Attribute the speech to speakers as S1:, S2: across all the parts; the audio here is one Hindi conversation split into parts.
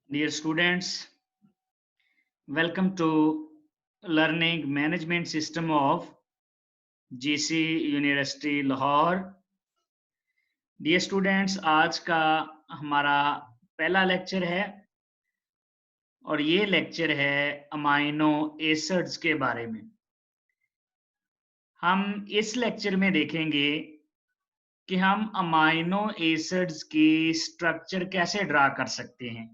S1: Dear students, welcome to Learning Management System of GC University Lahore. Dear students, आज का हमारा पहला लेक्चर है और ये लेक्चर है अमाइनो एसिड्स के बारे में। हम इस लेक्चर में देखेंगे कि हम अमाइनो एसिड्स की स्ट्रक्चर कैसे ड्रा कर सकते हैं।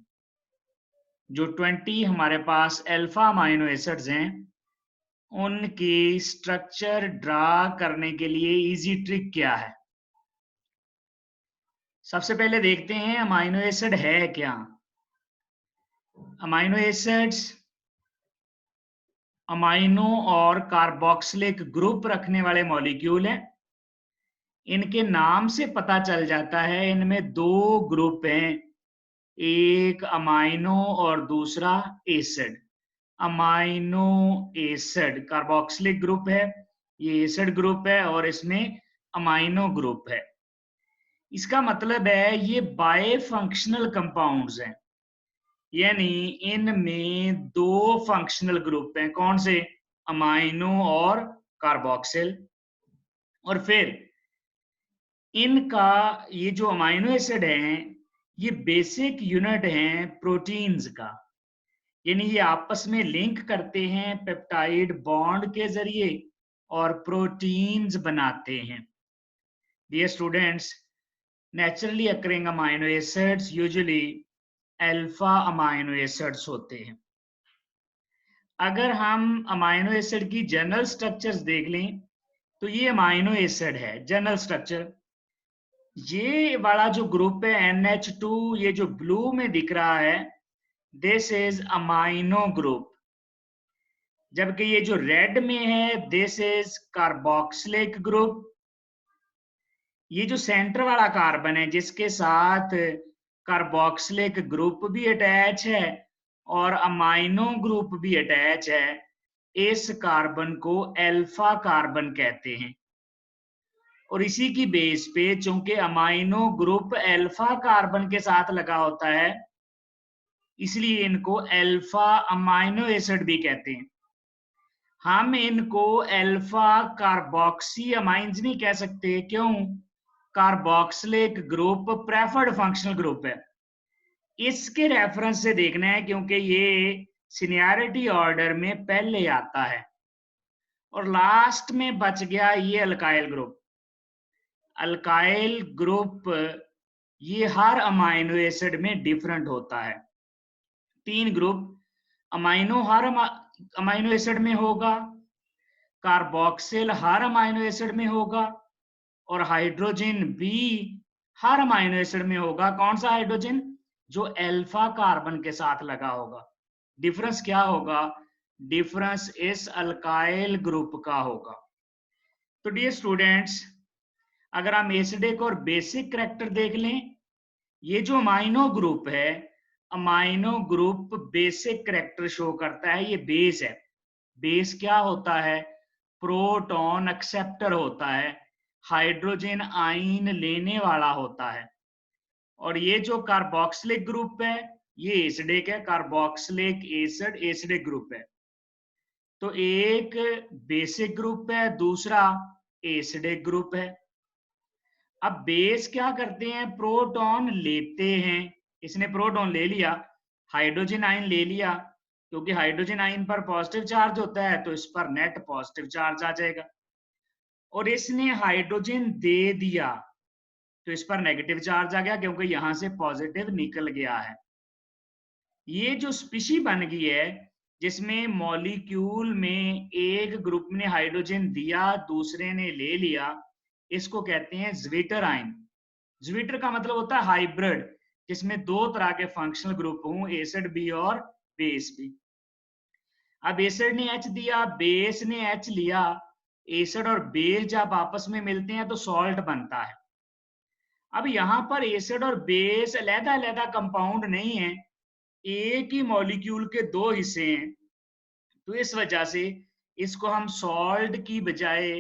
S1: जो 20 हमारे पास अल्फा अमाइनो एसिड्स हैं उनकी स्ट्रक्चर ड्रा करने के लिए इजी ट्रिक क्या है। सबसे पहले देखते हैं अमाइनो एसिड है क्या। अमाइनो एसिड्स अमाइनो और कार्बोक्सिलिक ग्रुप रखने वाले मॉलिक्यूल हैं। इनके नाम से पता चल जाता है इनमें दो ग्रुप हैं, एक अमाइनो और दूसरा acid. Amino acid carboxylic group है, ये एसिड ग्रुप है और इसमें अमाइनो ग्रुप है। इसका मतलब है ये बाय फंक्शनल कंपाउंड्स हैं, यानी इनमें दो फंक्शनल ग्रुप हैं। कौन से? अमाइनो और कार्बोक्सिल। और फिर इनका ये जो अमाइनो एसिड हैं ये बेसिक यूनिट हैं प्रोटीन्स का, यानी ये आपस में लिंक करते हैं पेप्टाइड बॉन्ड के जरिए और प्रोटीन्स बनाते हैं। Dear students, naturally occurring amino acids usually alpha amino acids होते हैं। अगर हम अमाइनो एसिड की जनरल स्ट्रक्चर्स देख लें तो ये अमाइनो एसिड है जनरल स्ट्रक्चर। ये वाला जो ग्रुप है NH2, ये जो ब्लू में दिख रहा है, दिस इज अमाइनो ग्रुप। जबकि ये जो रेड में है दिस इज कार्बोक्सिलिक ग्रुप। ये जो सेंटर वाला कार्बन है जिसके साथ कार्बोक्सिलिक ग्रुप भी अटैच है और अमाइनो ग्रुप भी अटैच है, इस कार्बन को अल्फा कार्बन कहते हैं। और इसी की बेस पे चूंकि अमाइनो ग्रुप अल्फा कार्बन के साथ लगा होता है, इसलिए इनको अल्फा अमाइनो एसिड भी कहते हैं। हम इनको अल्फा कार्बोक्सी अमाइंस नहीं कह सकते। क्यों? Carboxylic group preferred functional group है, इसके रेफरेंस से देखना है क्योंकि ये सीनियरिटी ऑर्डर में पहले आता है। और लास्ट में बच गया ये अल्काइल ग्रुप। अल्काइल ग्रुप ये हर अमाइनो एसिड में डिफरेंट होता है। तीन ग्रुप अमाइनो हर अमाइनो एसिड में होगा, कार्बोक्सिल हर अमाइनो एसिड में होगा और हाइड्रोजन भी हर अमाइनो एसिड में होगा। कौन सा हाइड्रोजन? जो अल्फा कार्बन के साथ लगा होगा। डिफरेंस क्या होगा? डिफरेंस इस अल्काइल ग्रुप का होगा। तो डियर स्टूडेंट्स, अगर हम एसिडिक और बेसिक करैक्टर देख लें, ये जो अमाइनो ग्रुप है, amino group basic character show करता है। ये बेस है। बेस क्या होता है? प्रोटॉन एक्सेप्टर होता है, हाइड्रोजन आयन लेने वाला होता है। और ये जो कार्बोक्सिलिक ग्रुप है ये एसिडिक है, कार्बोक्सिलिक एसिड एसिडिक ग्रुप है। तो एक बेसिक ग्रुप है, दूसरा एसिडिक ग्रुप है। अब बेस क्या करते हैं? प्रोटॉन लेते हैं। इसने प्रोटॉन ले लिया, हाइड्रोजन आयन ले लिया, क्योंकि हाइड्रोजन आयन पर पॉजिटिव चार्ज होता है तो इस पर नेट पॉजिटिव चार्ज आ जाएगा। और इसने हाइड्रोजन दे दिया तो इस पर नेगेटिव चार्ज आ गया क्योंकि यहां से पॉजिटिव निकल गया है। ये जो स्पीशी बन गई है जिसमें मॉलिक्यूल में एक ग्रुप ने हाइड्रोजन दिया दूसरे ने ले लिया, इसको कहते हैं ज्विटर आयन। ज्विटर का मतलब होता है हाइब्रिड, जिसमें दो तरह के फंक्शनल ग्रुप हों, एसिड भी और बेस भी। अब एसिड ने H दिया, बेस ने H लिया। एसिड और बेस जब आपस में मिलते हैं तो सॉल्ट बनता है। अब यहां पर एसिड और बेस अलग-अलग कंपाउंड नहीं है, एक ही मॉलिक्यूल के दो हिस्से हैं। तो इस वजह से इसको हम सॉल्ट की बजाय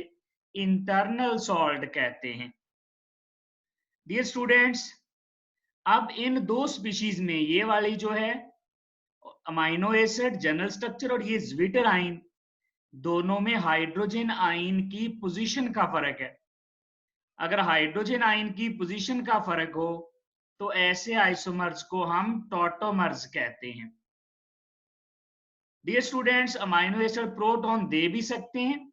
S1: इंटरनल सॉल्ट कहते हैं। डियर स्टूडेंट्स, अब इन दो स्पीशीज में ये वाली जो है अमाइनो एसिड जनरल स्ट्रक्चर और ये ज्विटर आइन, दोनों में हाइड्रोजन आइन की पोजीशन का फर्क है। अगर हाइड्रोजन आइन की पोजीशन का फर्क हो तो ऐसे आइसोमर्स को हम टॉटोमर्स कहते हैं। Dear students, amino acid proton दे भी सकते हैं,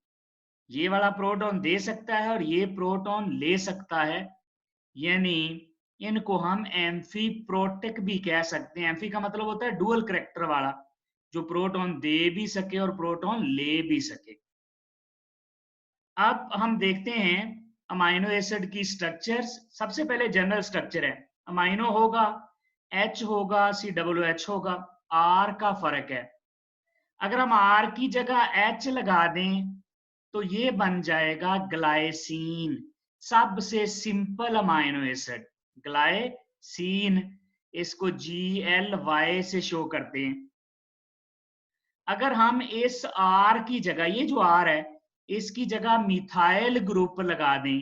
S1: ये वाला प्रोटॉन दे सकता है और ये प्रोटॉन ले सकता है, यानी इनको हम एम्फीप्रोटिक भी कह सकते हैं। एम्फी का मतलब होता है डुअल करैक्टर वाला, जो प्रोटॉन दे भी सके और प्रोटॉन ले भी सके। अब हम देखते हैं अमाइनो एसिड की स्ट्रक्चर्स। सबसे पहले जनरल स्ट्रक्चर है, अमाइनो होगा, H होगा, COOH होगा, R का फर्क है। अगर हम R की जगह H लगा दें तो ये बन जाएगा ग्लाइसिन, सबसे सिंपल अमाइनो एसिड ग्लाइसिन। इसको GLY से शो करते हैं। अगर हम इस R की जगह, ये जो R है, इसकी जगह मिथाइल ग्रुप लगा दें,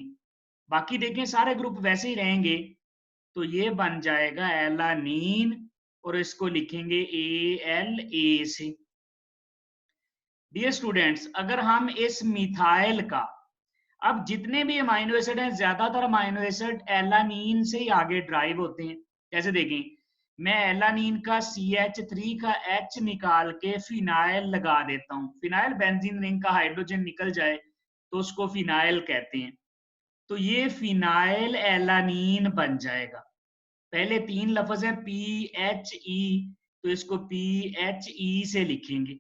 S1: बाकी देखें सारे ग्रुप वैसे ही रहेंगे, तो ये बन जाएगा एलानीन और इसको लिखेंगे ALA से। डियर स्टूडेंट्स, अगर हम इस मिथाइल का, अब जितने भी अमाइनो एसिड हैं ज्यादातर अमाइनो एसिड एलानीन से ही आगे ड्राइव होते हैं। जैसे देखें, मैं एलानीन का CH3 का H निकाल के फिनाइल लगा देता हूं, फिनाइल बेंजीन रिंग का हाइड्रोजन निकल जाए तो उसको फिनाइल कहते हैं, तो ये फिनाइल एलानीन बन जाएगा। पहले तीन लफ्ज हैं PHE, तो इसको PHE से लिखेंगे,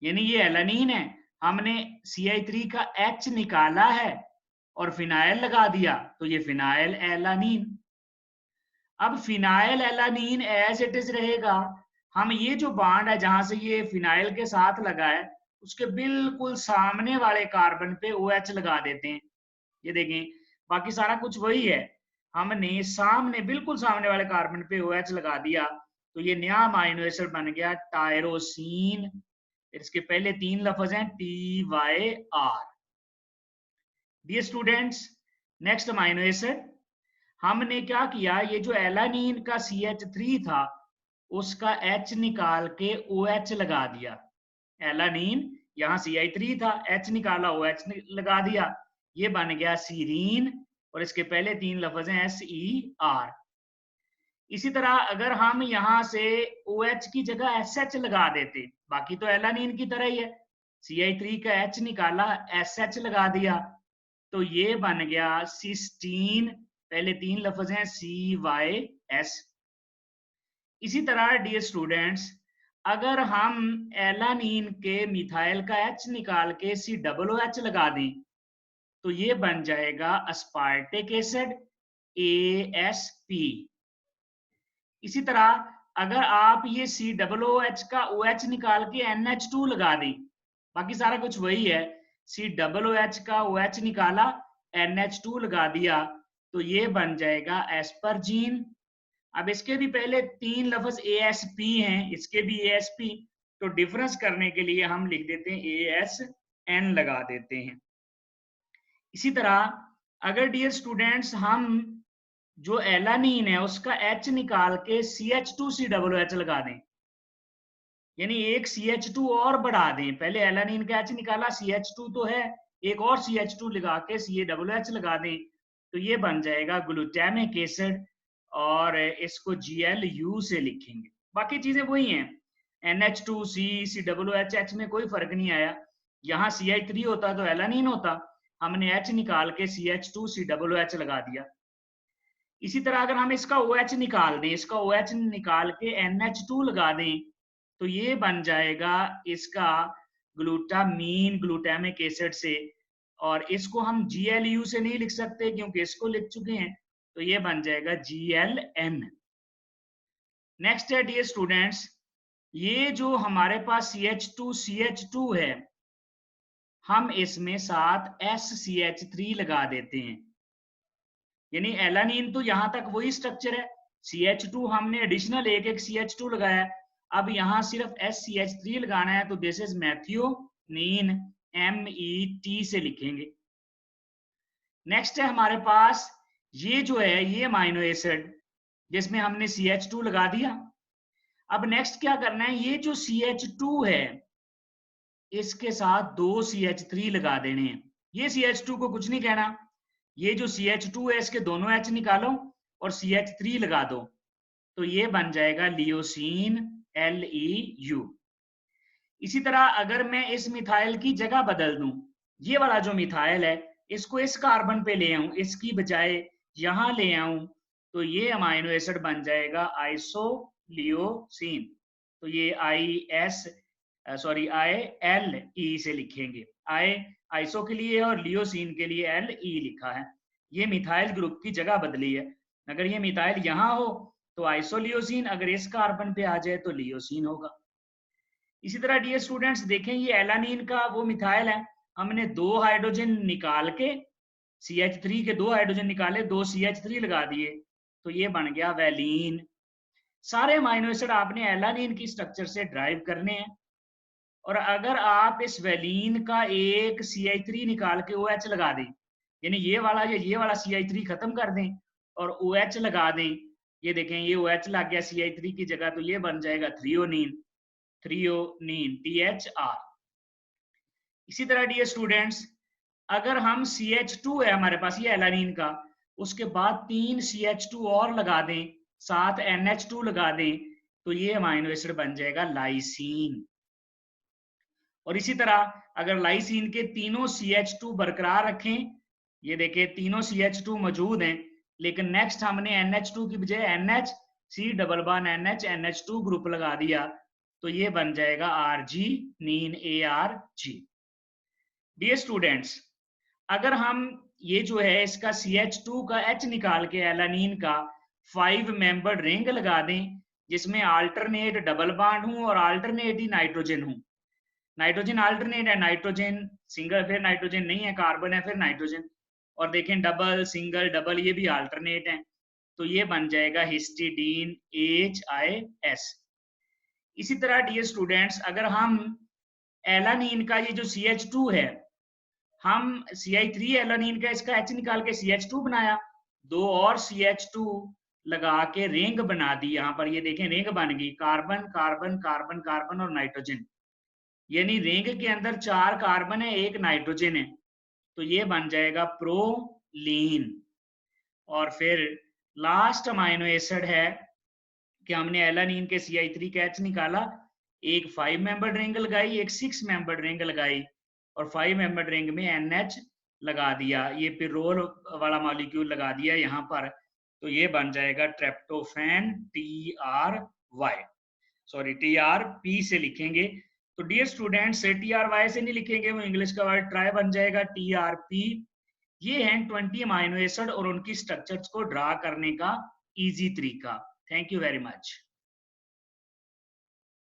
S1: यानी ये एलानीन है, हमने CH3 का H निकाला है और फिनाइल लगा दिया, तो ये फिनाइल एलानीन। अब phenylalanine as it is रहेगा, हम ये जो बॉन्ड है जहां से ये फिनाइल के साथ लगा है, उसके बिल्कुल सामने वाले कार्बन पे OH लगा देते हैं। ये देखें, बाकी सारा कुछ वही है, हमने सामने बिल्कुल सामने वाले कार्बन पे OH लगा दिया, तो ये नया अमाइनो एसिड बन गया टायरोसिन। इसके पहले तीन लफ्ज हैं TYR। Dear students, next amino acid, हमने क्या किया, ये जो एलानीन का CH3 था उसका H निकाल के OH लगा दिया। एलानीन यहाँ CH3 था, H निकाला, OH लगा दिया, ये बन गया सीरीन और इसके पहले तीन लफ्ज हैं SER। इसी तरह अगर हम यहां से OH की जगह SH लगा देते, बाकी तो एलानीन की तरह ही है, CH3 का H निकाला, SH लगा दिया, तो ये बन गया सिस्टीन, पहले तीन लफ्ज हैं CYS। इसी तरह डियर स्टूडेंट्स, अगर हम एलानीन के मिथाइल का H निकाल के COOH लगा दें, तो ये बन जाएगा अस्पार्टिक एसिड ASP। इसी तरह अगर आप ये COOH का OH निकाल के NH2 लगा दें, बाकी सारा कुछ वही है, COOH का OH निकाला, NH2 लगा दिया, तो ये बन जाएगा एस्परजीन। अब इसके भी पहले तीन लफ्ज ASP हैं, इसके भी ASP, तो डिफरेंस करने के लिए हम लिख देते हैं ASN लगा देते हैं। इसी तरह अगर डियर स्टूडेंट्स हम जो एलानीन है उसका H निकाल के CH2COOH लगा दें, यानी एक CH2 और बढ़ा दें, पहले एलानीन का H निकाला, CH2 तो है, एक और CH2 लगा के CaOH लगा दें, तो ये बन जाएगा ग्लूटामिक एसिड और इसको GLU से लिखेंगे। बाकी चीजें वही हैं, NH2C COOH, H में कोई फर्क नहीं आया, यहाँ CH3 होता तो एलानीन होता, हमने H निकाल के CH2COOH लगा दिया। इसी तरह अगर हम इसका OH निकाल दें, इसका OH निकाल के NH2 लगा दें, तो ये बन जाएगा इसका ग्लूटामीन, ग्लूटामिक एसिड से, और इसको हम GLU से नहीं लिख सकते क्योंकि इसको लिख चुके हैं, तो ये बन जाएगा GLN। नेक्स्ट है डियर स्टूडेंट्स, ये जो हमारे पास CH2 है, हम इसमें साथ SCH3 लगा देते हैं, यानी एलानीन तो यहां तक वही स्ट्रक्चर है, CH2 हमने एडिशनल एक CH2 लगाया, अब यहां सिर्फ SCH3 लगाना है, तो दिस इज मैथियोनीन, MET से लिखेंगे। नेक्स्ट है हमारे पास ये जो है, ये अमाइनो एसिड जिसमें हमने CH2 लगा दिया। अब नेक्स्ट क्या करना है, ये जो CH2 है इसके साथ 2 CH3 लगा देने हैं। ये CH2 को कुछ नहीं कहना, ये जो CH2 है इसके दोनों H निकालो और CH3 लगा दो, तो ये बन जाएगा लियोसीन LeU। इसी तरह अगर मैं इस मिथाइल की जगह बदल दूं, ये वाला जो मिथाइल है इसको इस कार्बन पे ले आऊं, इसकी बजाय यहां ले आऊं, तो ये अमाइनो एसिड बन जाएगा आइसोलियोसिन। तो ये IL से लिखेंगे, आइसो के लिए और लियोसिन के लिए Le लिखा है। ये मिथाइल ग्रुप की जगह बदली है। अगर ये मिथाइल यहाँ हो तो आइसोलियोसिन, अगर इस कार्बन पे आ जाए तो लियोसिन होगा। इसी तरह डियर स्टूडेंट्स देखें, ये एलानीन का वो मिथाइल है, हमने 2 हाइड्रोजन निकाल के CH3 के 2 हाइड्रोजन निकाले, 2 CH3 लगा दिए, तो ये बन गया वैलीन। सारे अमाइनो एसिड आपने एलानीन की स्ट्रक्चर से ड्राइव करने हैं, और अगर आप इस वैलीन का एक CH3 निकाल के OH लगा दें, यानी ये वाला CH3 खत्म कर दें और OH लगा दें, ये देखें ये OH लग गया CH3 की जगह, तो ये बन जाएगा थ्रियोनीन THR। इसी तरह डियर स्टूडेंट्स, अगर हम CH2 है हमारे पास ये एलानीन का, उसके बाद 3 CH2 और लगा दें, साथ NH2 लगा दें, तो ये अमाइनो एसिड बन जाएगा लाइसीन। और इसी तरह अगर लाइसीन के तीनों CH2 बरकरार रखें, ये देखें तीनों CH2 मौजूद हैं, लेकिन नेक्स्ट हमने NH2 की बजाय NH C double bond NH NH2 group लगा दिया, तो ये बन जाएगा आर्जीनीन ARG। डियर स्टूडेंट्स, अगर हम ये जो है इसका CH2 का H निकाल के एलानीन का 5 मेंबर्ड रिंग लगा दें, जिसमें अल्टरनेट डबल बॉन्ड हूं और अल्टरनेट ही नाइट्रोजन हूं, नाइट्रोजन अल्टरनेट है, नाइट्रोजन सिंगल, फिर नाइट्रोजन नहीं है, कार्बन है, फिर नाइट्रोजन, और देखें डबल सिंगल डबल ये भी अल्टरनेट है, तो ये बन जाएगा हिस्टिडीन HIS। इसी तरह डियर स्टूडेंट्स, अगर हम एलानीन का ये जो CH2 है, हम CH3 एलानीन का इसका H निकाल के CH2 बनाया, 2 और CH2 लगा के रिंग बना दी, यहाँ पर ये देखें रिंग बन गई, कार्बन कार्बन कार्बन कार्बन और नाइट्रोजन, यानी रिंग के अंदर 4 कार्बन है, 1 नाइट्रोजन है, तो ये बन जाएगा प्रोलीन। और फिर लास्ट अमाइनो एसिड है कि हमने एलानीन के CH3 का H निकाला, एक 5 मेंबर्ड रिंग लगाई, एक 6 मेंबर्ड रिंग लगाई, और 5 मेंबर्ड रिंग में NH लगा दिया, ये पिरोल वाला मॉलिक्यूल लगा दिया यहाँ पर, तो ये बन जाएगा ट्रेप्टोफैन TRP से लिखेंगे। तो डियर स्टूडेंट्स, TRY से नहीं लिखेंगे, वो इंग्लिश का वर्ड ट्राई बन जाएगा TRP। ये हैं 20 अमाइनो एसिड और उनकी स्ट्रक्चर्स को ड्रा करने का इजी तरीका। Thank you very much.